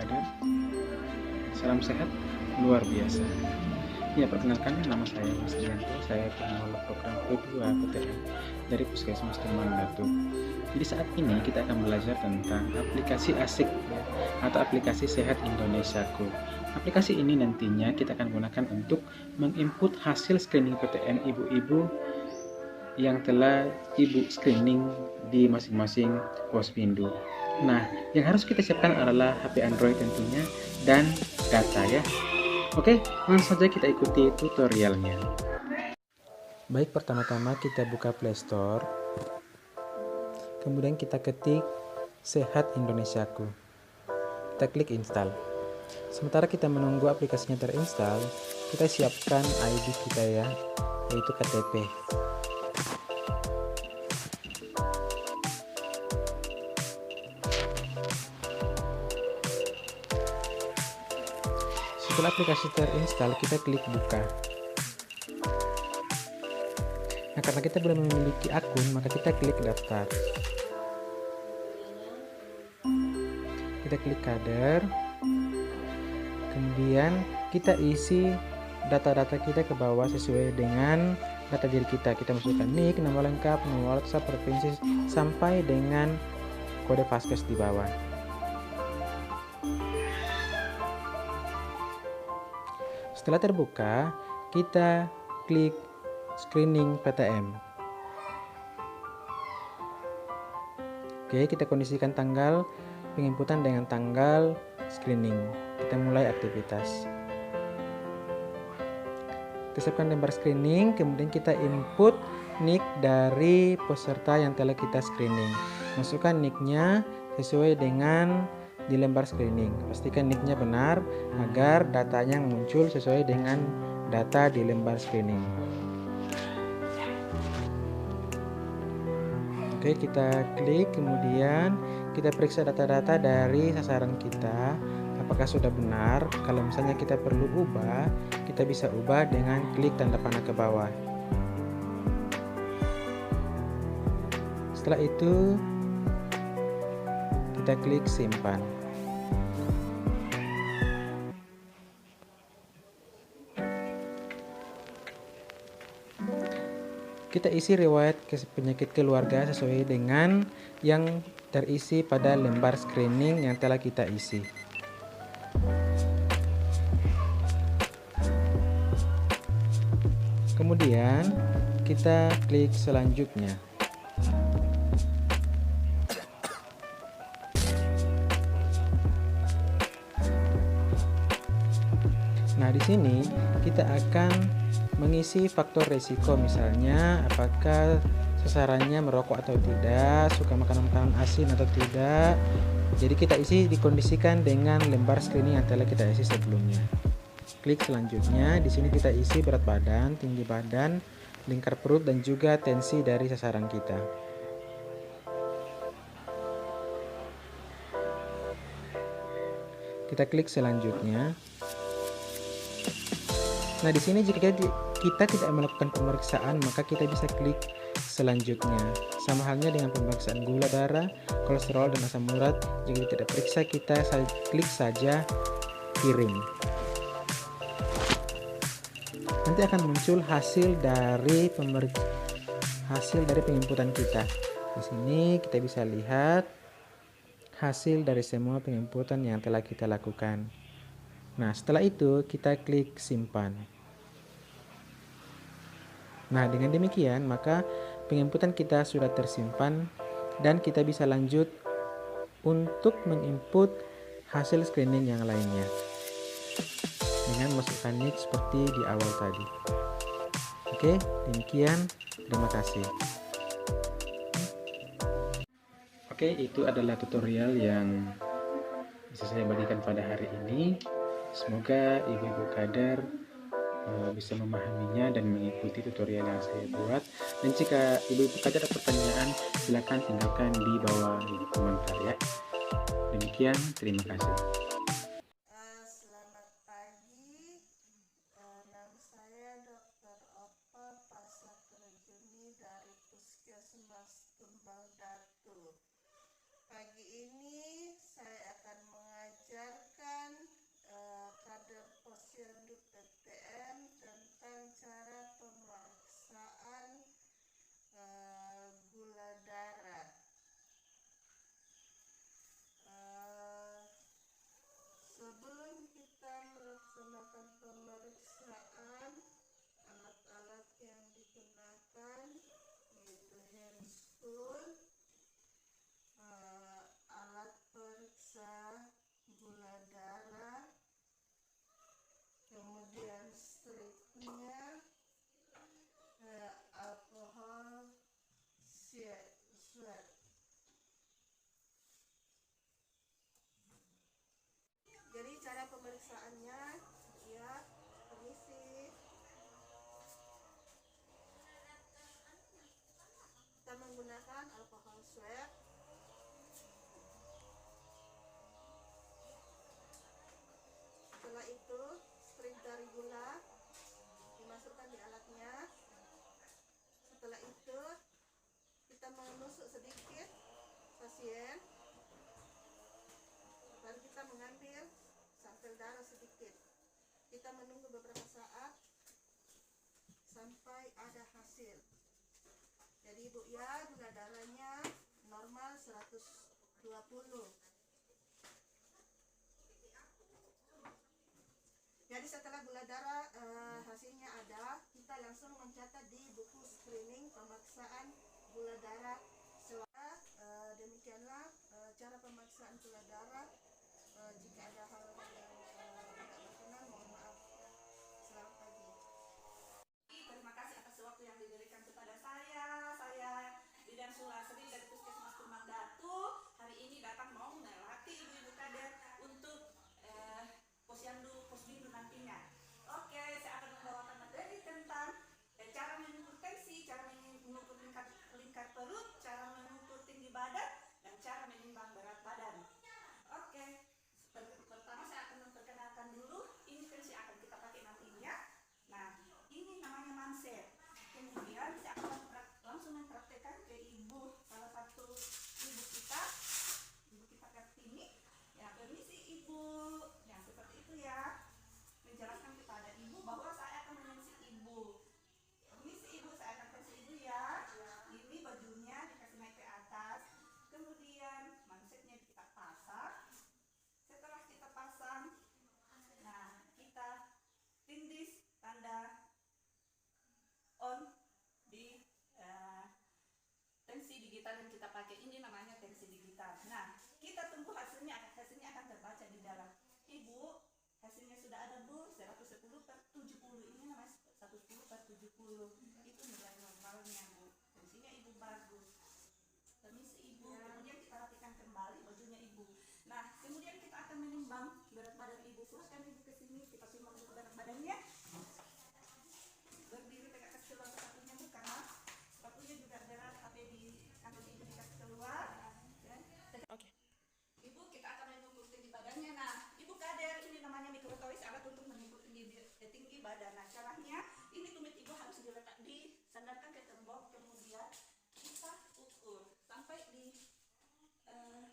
Kader. Salam sehat luar biasa. Ya, perkenalkan nama saya Mas Rianto. Saya pengelola program P2 PTM dari Puskesmas Kembang Datu. Jadi saat ini kita akan belajar tentang aplikasi ASIK ya, atau aplikasi Sehat Indonesiaku. Aplikasi ini nantinya kita akan gunakan untuk menginput hasil screening PTM ibu-ibu yang telah ibu screening di masing-masing Pospindu. Nah, yang harus kita siapkan adalah HP Android tentunya dan data ya. Oke, langsung saja kita ikuti tutorialnya. Baik, pertama-tama kita buka Play Store. Kemudian kita ketik Sehat Indonesiaku. Kita klik install. Sementara kita menunggu aplikasinya terinstall, kita siapkan ID kita ya, yaitu KTP. Setelah aplikasi terinstall, kita klik buka. Nah, karena kita belum memiliki akun, maka kita klik daftar. Kita klik kader. Kemudian kita isi data-data kita ke bawah sesuai dengan data diri kita. Kita masukkan NIK, nama lengkap, nomor WhatsApp, provinsi, sampai dengan kode Vaskes di bawah. Setelah terbuka, kita klik screening PTM. Oke, kita kondisikan tanggal penginputan dengan tanggal screening. Kita mulai aktivitas. Kita siapkan lembar screening, kemudian kita input NIK dari peserta yang telah kita screening. Masukkan NIK-nya sesuai dengan di lembar screening. Pastikan NIK-nya benar agar datanya muncul sesuai dengan data di lembar screening. Oke, kita klik, kemudian kita periksa data-data dari sasaran kita apakah sudah benar. Kalau misalnya kita perlu ubah, kita bisa ubah dengan klik tanda panah ke bawah. Setelah itu kita klik simpan. Kita isi riwayat penyakit keluarga sesuai dengan yang terisi pada lembar screening yang telah kita isi. Kemudian kita klik selanjutnya. Nah, di sini kita akan mengisi faktor resiko, misalnya apakah sasarannya merokok atau tidak, suka makanan-makanan asin atau tidak. Jadi kita isi dikondisikan dengan lembar screening yang telah kita isi sebelumnya. Klik selanjutnya. Di sini kita isi berat badan, tinggi badan, lingkar perut, dan juga tensi dari sasaran kita. Kita klik selanjutnya. Nah, di sini jika kita tidak melakukan pemeriksaan, maka kita bisa klik selanjutnya. Sama halnya dengan pemeriksaan gula darah, kolesterol, dan asam urat. Jika tidak periksa, kita klik saja kirim. Nanti akan muncul hasil dari penginputan kita. Di sini kita bisa lihat hasil dari semua penginputan yang telah kita lakukan. Nah, setelah itu kita klik simpan. Nah, dengan demikian maka penginputan kita sudah tersimpan dan kita bisa lanjut untuk menginput hasil screening yang lainnya dengan masukkan NIK seperti di awal tadi. Oke, demikian. Terima kasih. Oke, itu adalah tutorial yang bisa saya bagikan pada hari ini. Semoga ibu-ibu kader bisa memahaminya dan mengikuti tutorial yang saya buat. Dan jika ibu-ibu kader ada pertanyaan, silakan tinggalkan di bawah di komentar ya. Demikian, terima kasih. Selamat pagi, nama saya Dr. Opa Pasakrejuni dari Puskesmas Kembang Datu. Pagi ini saya akan mengajarkan pemeriksaannya. Ya, permisi. Kita menggunakan alkohol swab. Setelah itu, strip dari gula dimasukkan di alatnya. Setelah itu, kita menusuk sedikit pasien. Lalu kita mengambil sampel darah sedikit. Kita menunggu beberapa saat sampai ada hasil. Jadi ibu ya, gula darahnya normal 120. Jadi setelah gula darah hasilnya ada, kita langsung mencatat di buku screening pemeriksaan gula darah. Demikianlah cara pemeriksaan gula darah. Jika ada hal yang tidak berkenan, mohon maaf. Selamat pagi. Terima kasih atas waktu yang diberikan kepada saya. Saya Bidan Sulasri dari Puskesmas Tumbang Datu. Hari ini datang mau melatih ibu-ibu kader untuk posyandu nantinya. Oke, saya akan membawakan materi tentang cara mengukur tensi, cara mengukur lingkar perut, cara mengukur tinggi badan, dan cara menimbang berat badan. Oke, pertama saya akan memperkenalkan dulu. Ini tensi akan kita pakai nantinya. Nah, ini namanya manset. Kemudian saya akan langsung mempraktekkan ke salah satu ibu kita Kartini. Ya, permisi ibu. Ya, seperti itu ya. Menjelaskan kepada ibu bahwa saya akan menyensi ibu. Permisi ibu, saya akan kasih ibu ya. Ini bajunya dikasih naik ke atas. Kemudian mansetnya kita pasang. Setelah kita pasang, nah kita tindis tanda on di tensi digital yang kita pakai. Ini namanya tensi digital. Nah, kita tunggu hasilnya akan terbaca di dalam. Ibu, hasilnya sudah ada bu, 110/70. Ini namanya 110/70. Itu nilai normalnya bu. Tensinya ibu bagus. Permisi ibu. Kemudian kita rapikan kembali bajunya ibu. Nah, kemudian kita akan menimbang berat badan ibu. Silahkan ibu ke sini, kita timbang berat badannya. Berdiri tegak kasih keluar sepatunya bu, karena sepatunya juga berat, tapi ibu dikasih keluar. Oke. Ibu, kita akan mengukur tinggi badannya. Nah, ibu kader, ini namanya mikrotoris, alat untuk mengukur tinggi badan. Nah, caranya ini tumit ibu harus disandarkan ke tembok, kemudian kita ukur sampai di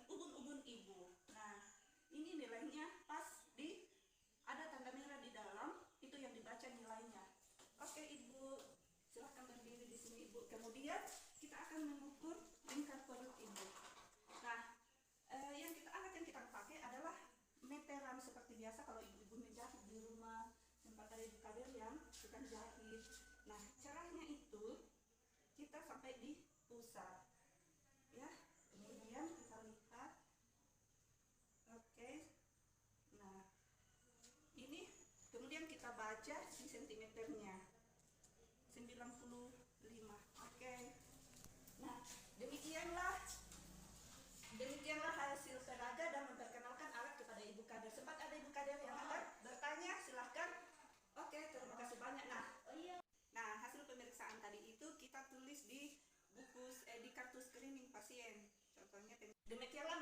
ubun-ubun ibu. Nah, ini nilainya pas ada tanda merah di dalam, itu yang dibaca nilainya. Oke ibu, silahkan berdiri di sini ibu. Kemudian kita akan mengukur lingkar perut ibu. Nah, yang kita pakai adalah meteran seperti biasa kalau ibu-ibu menjahit di rumah, tempat ada ibu kader yang bukan jahit. Nah, caranya itu kita sampai di pusat, ya. Kemudian kita lihat, oke. Nah, ini kemudian kita baca di sentimeternya 95. Oke. Nah, demikianlah hasil peraga dan memperkenalkan alat kepada ibu kader. Sempat ada ibu kader yang akan bertanya, silahkan. Oke, terima kasih banyak. Nah, hasil pemeriksaan tadi itu kita tulis di buku di kartu screening pasien. Contohnya demikianlah